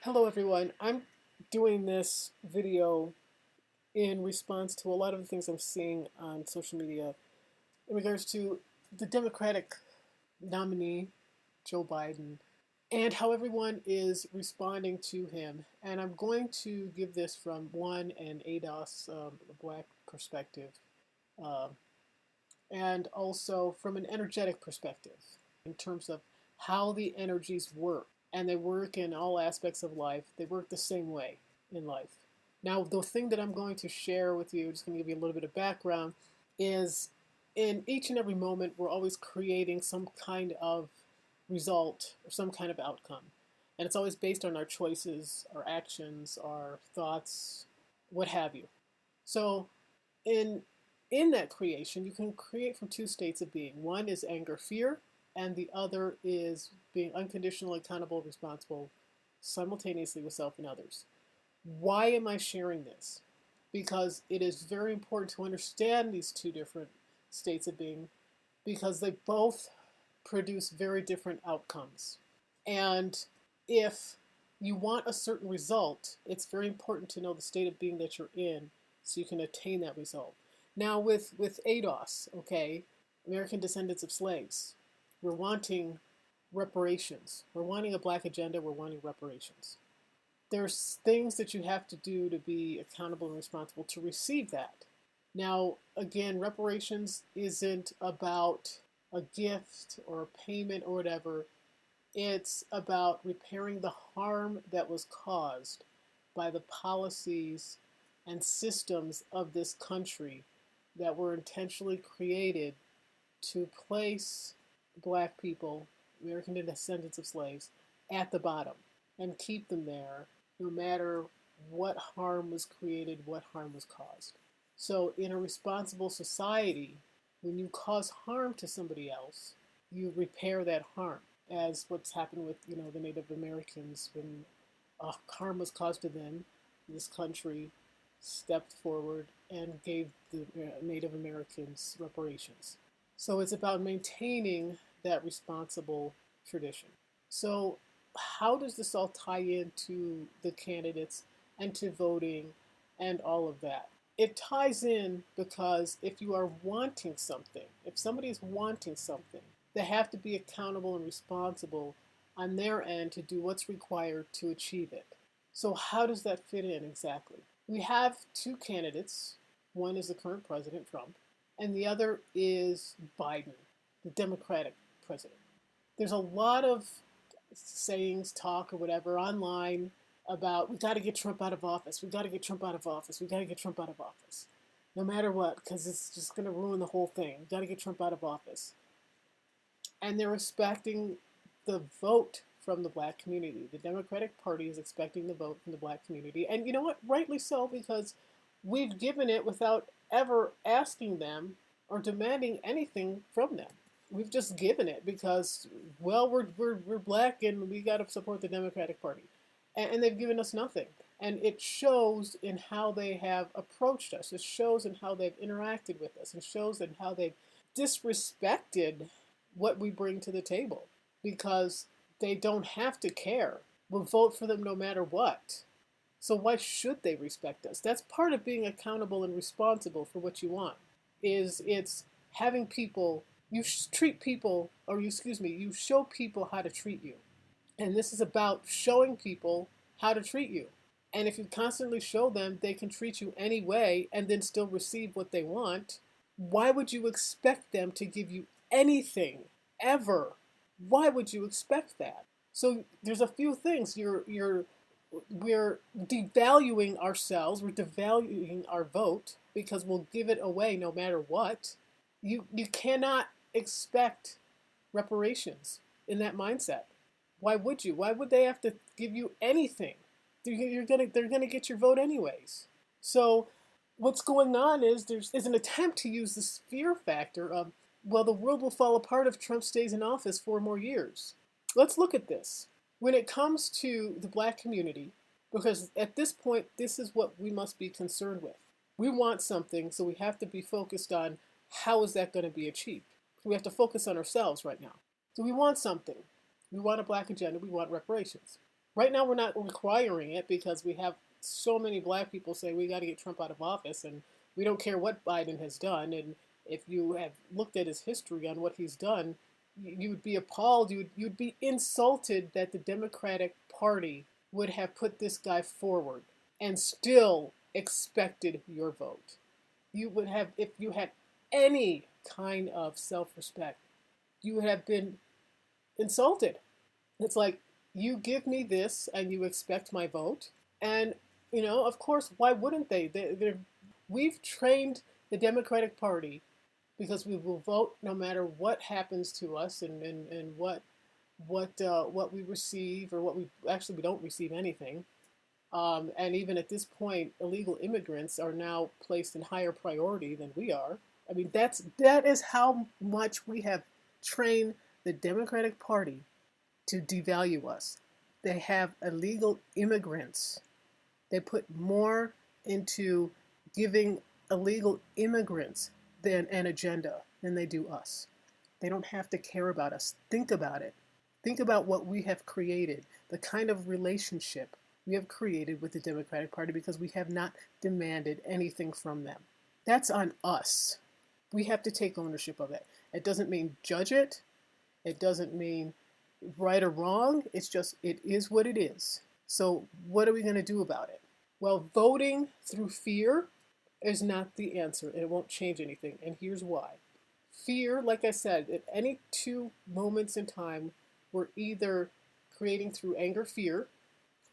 Hello everyone. I'm doing this video in response to a lot of the things I'm seeing on social media in regards to the Democratic nominee, Joe Biden, and how everyone is responding to him. And I'm going to give this from an ADOS, black perspective, uh, and also from an energetic perspective in terms of how the energies work. And they work in all aspects of life. They work the same way in life. Now, the thing that I'm going to share with you, just going to give you a little bit of background, is in each and every moment, we're always creating some kind of result or some kind of outcome. And it's always based on our choices, our actions, our thoughts, what have you. So, in in that creation, you can create from two states of being. One is anger, fear, and the other is being unconditionally accountable, responsible, simultaneously with self and others. Why am I sharing this? Because it is very important to understand these two different states of being because they both produce very different outcomes. And if you want a certain result, it's very important to know the state of being that you're in so you can attain that result. Now, with ADOS, okay, American Descendants of Slaves, we're wanting reparations. We're wanting a black agenda, we're wanting reparations. There's things that you have to do to be accountable and responsible to receive that. Now, again, reparations isn't about a gift or a payment or whatever. It's about repairing the harm that was caused by the policies and systems of this country that were intentionally created to place black people, American descendants of slaves, at the bottom and keep them there no matter what harm was created, what harm was caused. So, in a responsible society, when you cause harm to somebody else, you repair that harm, as what's happened with the Native Americans when harm was caused to them. This country stepped forward and gave the Native Americans reparations. So it's about maintaining that responsible tradition. So, how does this all tie into the candidates and to voting and all of that? It ties in because if you are wanting something, if somebody is wanting something, they have to be accountable and responsible on their end to do what's required to achieve it. So, how does that fit in exactly? We have two candidates. One is the current president, Trump, and the other is Biden, the Democratic president. There's a lot of sayings, talk, or whatever online about we got to get Trump out of office. We got to get Trump out of office. We got to get Trump out of office. No matter what, because it's just going to ruin the whole thing. We got to get Trump out of office. And they're expecting the vote from the black community. The Democratic Party is expecting the vote from the black community. And you know what? Rightly so, because we've given it without ever asking them or demanding anything from them. We've just given it because, well, we're black and we got to support the Democratic Party. And they've given us nothing. And it shows in how they have approached us. It shows in how they've interacted with us. It shows in how they've disrespected what we bring to the table because they don't have to care. We'll vote for them no matter what. So why should they respect us? That's part of being accountable and responsible for what you want. It's having people treat people or you show people how to treat you. And this is about showing people how to treat you. And if you constantly show them they can treat you any way and then still receive what they want, why would you expect them to give you anything ever? Why would you expect that? So there's a few things we're devaluing ourselves, we're devaluing our vote because we'll give it away no matter what. You cannot expect reparations in that mindset. Why would you? Why would they have to give you anything? They're gonna get your vote anyways. So what's going on is there's an attempt to use this fear factor of, well, the world will fall apart if Trump stays in office 4 more years. Let's look at this. When it comes to the black community, because at this point, this is what we must be concerned with. We want something, so we have to be focused on how is that going to be achieved. We have to focus on ourselves right now. So we want something. We want a black agenda. We want reparations. Right now, we're not requiring it because we have so many black people say we got to get Trump out of office, and we don't care what Biden has done. And if you have looked at his history on what he's done, you would be appalled. You'd be insulted that the Democratic Party would have put this guy forward and still expected your vote. You would have, if you had any kind of self-respect, you would have been insulted. It's like, you give me this and you expect my vote. And, of course, why wouldn't they? We've trained the Democratic Party because we will vote no matter what happens to us, and what we receive, or what we don't receive anything. And even at this point, illegal immigrants are now placed in higher priority than we are. I mean, that is how much we have trained the Democratic Party to devalue us. They have illegal immigrants. They put more into giving illegal immigrants than an agenda than they do us. They don't have to care about us. Think about it. Think about what we have created, the kind of relationship we have created with the Democratic Party because we have not demanded anything from them. That's on us. We have to take ownership of it. It doesn't mean judge it. It doesn't mean right or wrong. It's just, it is what it is. So what are we going to do about it? Well, voting through fear is not the answer, and it won't change anything. And here's why. Fear, like I said, at any two moments in time, we're either creating through anger, fear,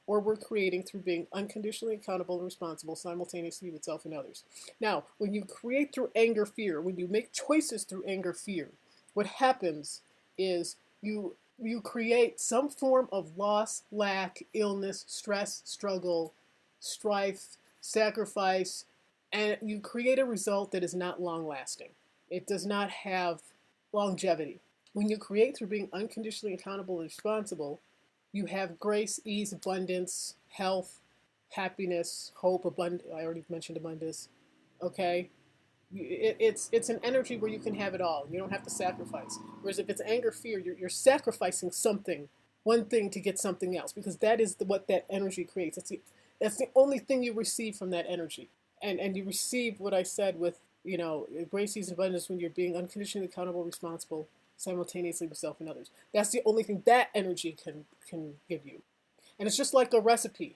or we're creating through being unconditionally accountable and responsible simultaneously with self and others. Now, when you create through anger, fear, when you make choices through anger, fear, what happens is you create some form of loss, lack, illness, stress, struggle, strife, sacrifice, and you create a result that is not long lasting. It does not have longevity. When you create through being unconditionally accountable and responsible, you have grace, ease, abundance, health, happiness, hope, I already mentioned abundance. Okay? It's an energy where you can have it all. You don't have to sacrifice. Whereas if it's anger, fear, you're sacrificing something, one thing to get something else, because that is what that energy creates. That's the only thing you receive from that energy. And you receive what I said with, grace, ease, and abundance when you're being unconditionally accountable, responsible, simultaneously with self and others. That's the only thing that energy can give you. And it's just like a recipe.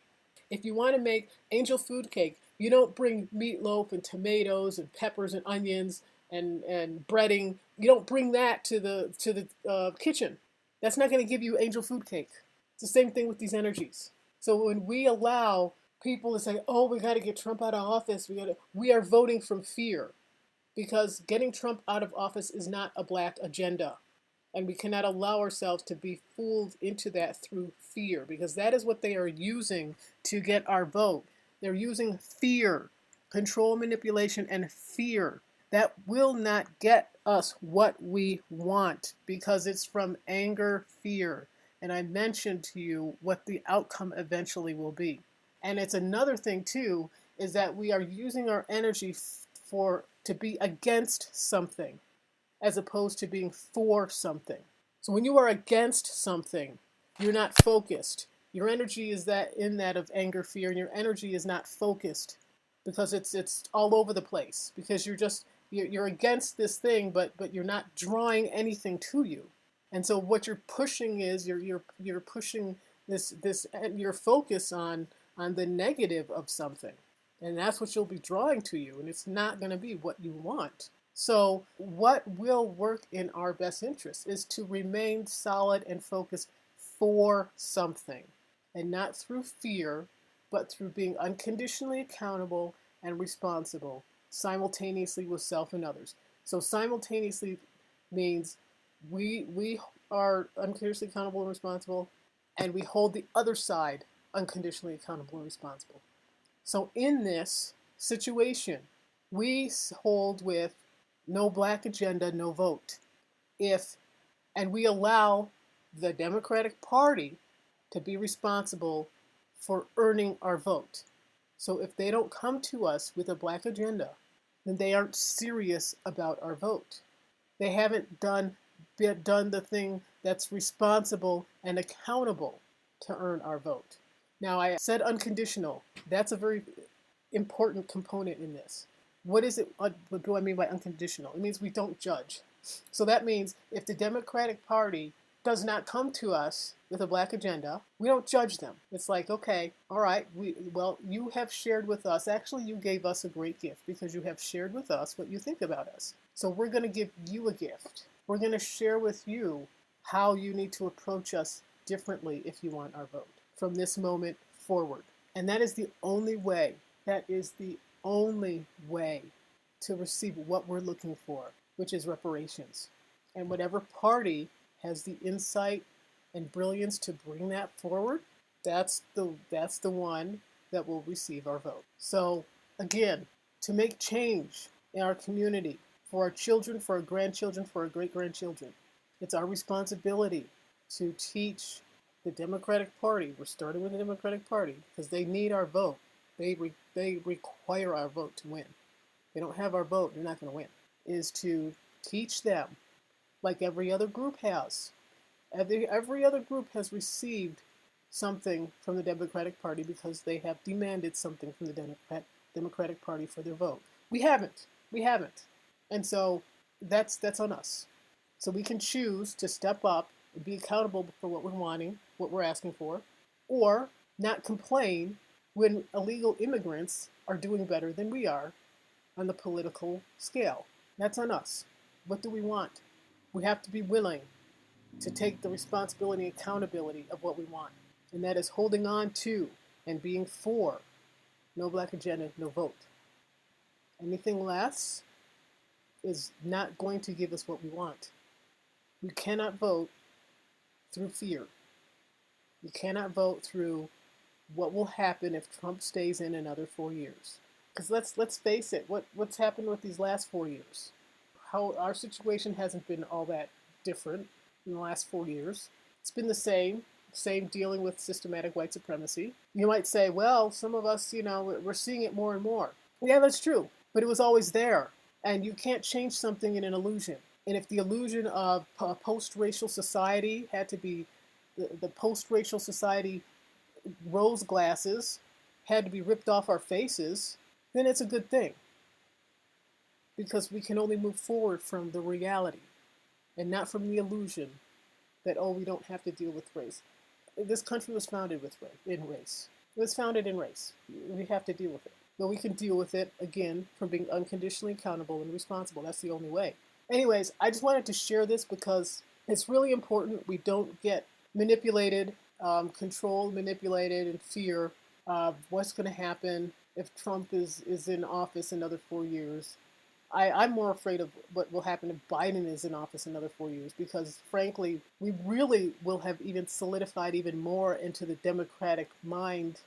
If you want to make angel food cake, you don't bring meatloaf and tomatoes and peppers and onions and breading. You don't bring that to the kitchen. That's not going to give you angel food cake. It's the same thing with these energies. So when we allow people to say, "Oh, we got to get Trump out of office," we are voting from fear, because getting Trump out of office is not a black agenda. And we cannot allow ourselves to be fooled into that through fear, because that is what they are using to get our vote. They're using fear, control, manipulation, and fear. That will not get us what we want, because it's from anger, fear. And I mentioned to you what the outcome eventually will be. And it's another thing too, is that we are using our energy to be against something, as opposed to being for something. So when you are against something, you're not focused. Your energy is that of anger, fear, and your energy is not focused, because it's all over the place, because you're against this thing, but you're not drawing anything to you. And so what you're pushing is you're pushing this your focus on the negative of something. And that's what you'll be drawing to you, and it's not going to be what you want. So what will work in our best interest is to remain solid and focused for something, and not through fear, but through being unconditionally accountable and responsible simultaneously with self and others. So simultaneously means we are unconditionally accountable and responsible, and we hold the other side unconditionally accountable and responsible. So in this situation, we hold with no black agenda, no vote. And we allow the Democratic Party to be responsible for earning our vote. So if they don't come to us with a black agenda, then they aren't serious about our vote. They haven't done the thing that's responsible and accountable to earn our vote. Now, I said unconditional. That's a very important component in this. What is it? What do I mean by unconditional? It means we don't judge. So that means if the Democratic Party does not come to us with a black agenda, we don't judge them. It's like, okay, all right, you have shared with us. Actually, you gave us a great gift because you have shared with us what you think about us. So we're going to give you a gift. We're going to share with you how you need to approach us differently if you want our vote from this moment forward. And that is the only way. That is the only way to receive what we're looking for, which is reparations. And whatever party has the insight and brilliance to bring that forward, that's the one that will receive our vote. So again, to make change in our community, for our children, for our grandchildren, for our great-grandchildren, it's our responsibility to teach the Democratic Party. We're starting with the Democratic Party because they need our vote. They require our vote to win. They don't have our vote, they're not going to win. Is to teach them, like every other group has. Every other group has received something from the Democratic Party because they have demanded something from the Democratic Party for their vote. We haven't. And so that's on us. So we can choose to step up and be accountable for what we're wanting, what we're asking for, or not complain when illegal immigrants are doing better than we are on the political scale. That's on us. What do we want? We have to be willing to take the responsibility and accountability of what we want. And that is holding on to and being for no black agenda, no vote. Anything less is not going to give us what we want. You cannot vote through fear. You cannot vote through what will happen if Trump stays in another 4 years. Because let's face it, what's happened with these last 4 years? How our situation hasn't been all that different in the last 4 years. It's been the same dealing with systematic white supremacy. You might say, well, some of us, we're seeing it more and more. Yeah, that's true, but it was always there. And you can't change something in an illusion. And if the illusion of a post-racial society had to be, the post-racial society rose glasses had to be ripped off our faces, then it's a good thing. Because we can only move forward from the reality and not from the illusion that, we don't have to deal with race. This country was founded in race. It was founded in race. We have to deal with it. But we can deal with it, again, from being unconditionally accountable and responsible. That's the only way. Anyways, I just wanted to share this because it's really important we don't get manipulated, controlled, manipulated, and fear of what's going to happen if Trump is in office another 4 years. I'm more afraid of what will happen if Biden is in office another 4 years because, frankly, we really will have even solidified even more into the Democratic mind,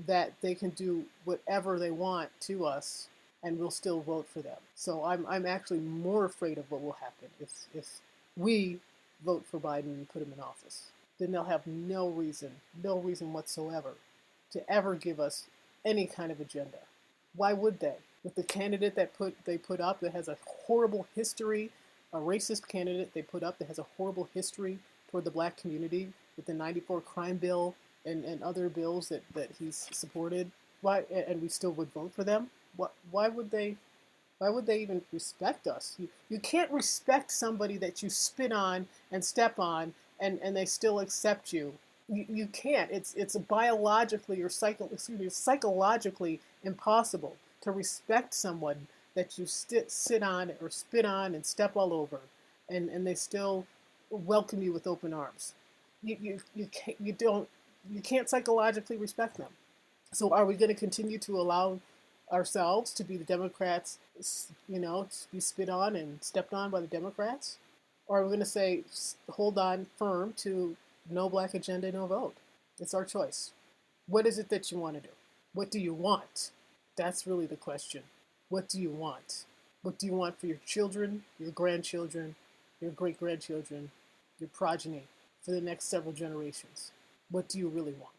that they can do whatever they want to us and we'll still vote for them. So I'm actually more afraid of what will happen if we vote for Biden and put him in office. Then they'll have no reason whatsoever to ever give us any kind of agenda. Why would they? With the candidate they put up that has a horrible history, a racist candidate they put up that has a horrible history toward the black community with the '94 crime bill and other bills that he's supported, why? And we still would vote for them? Why would they even respect us? You can't respect somebody that you spit on and step on and they still accept you. You can't. It's biologically or psychologically impossible to respect someone that you sit on or spit on and step all over, and they still welcome you with open arms. You can't psychologically respect them. So are we going to continue to allow ourselves to be the Democrats, to be spit on and stepped on by the Democrats? Or are we going to say, hold on firm to no black agenda, no vote? It's our choice. What is it that you want to do? What do you want? That's really the question. What do you want? What do you want for your children, your grandchildren, your great-grandchildren, your progeny, for the next several generations? What do you really want?